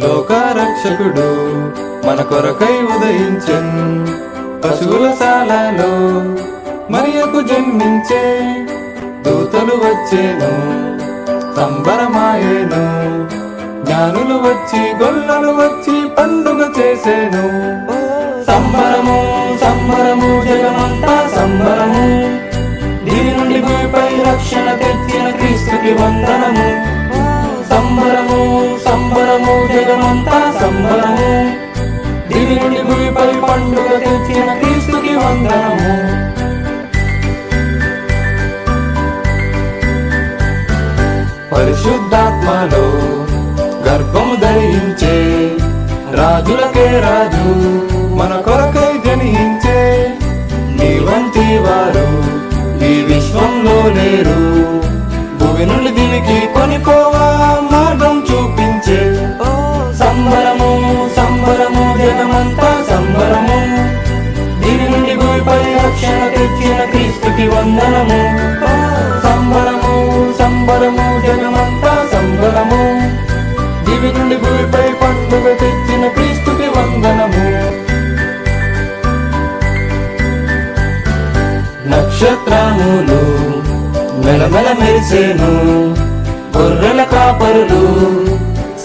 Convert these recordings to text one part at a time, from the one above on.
లోకరక్షకుడు మన కొరకై ఉదయించెన్, పశువుల శాలలో మరియకు జన్మించే, దూతలు వచ్చేను సంబరమాయేను, జ్ఞానులు వచ్చి గొల్లలు వచ్చి పండుగ చేసేను. సంబరము సంబరము జగమంతా సంబరము, దీని నుండి భూమిపై రక్షణ తెచ్చిన క్రీస్తుకి వందనము. సంబరము సంబరము జగమంతా సంబరము, దీని నుండి భూమిపై పండుగ తెచ్చిన క్రీస్తుకి వందనము. పరిశుద్ధాత్మలో గర్భము ధరించే, రాజులకే రాజు మన కొరకై జనించే, నీ వంటి వారు ఈ విశ్వంలో లేరు, భూమి నుండి దివికి కొనిపోవా మార్గం చూపించే. సంబరము సంబరము జగమంతా సంబరము, దీని నుండి భూమిపై రక్షణ తెచ్చిన క్రీస్తుకి వందనము. సంబరము సంబరము జగమంతా సంబరము, దివి నుండి భూమిపై పండుగ తెచ్చిన క్రీస్తుకి వందనము. నక్షత్రములు మెలమెల మెరిసేను, గొర్రెల కాపరులు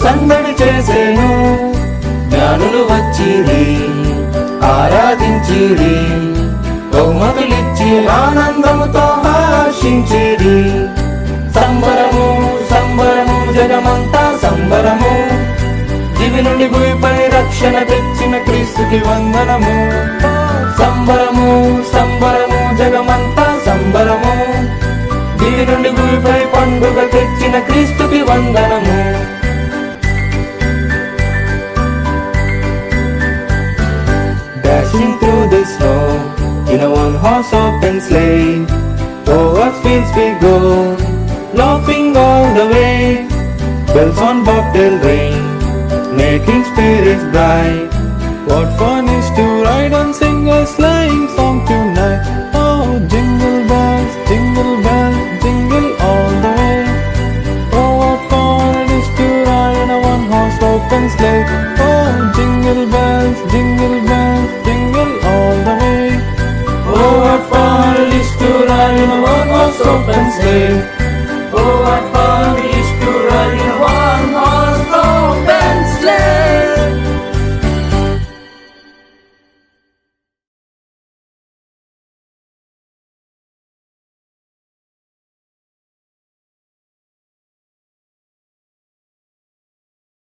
సందడి చేసేను, జ్ఞానులు వచ్చిరి ఆరాధించిరి, బహుమతులిచ్చి ఆనందముతో హర్షించిరి. సంబరము సంబరము జగమంతా సంబరము, దివి నుండి భూమిపై రక్షణ తెచ్చిన క్రీస్తుకి వందనము. సంబరము సంబరము జగమంతా సంబరము, దివి నుండి భూమిపై పండుగ తెచ్చిన క్రీస్తుకి వందనము. Dashing through the snow in a one-horse open sleigh, over fields we go, laughing all the way. Bells on bobtail ring, making spirits bright. What fun is to ride and sing a sleigh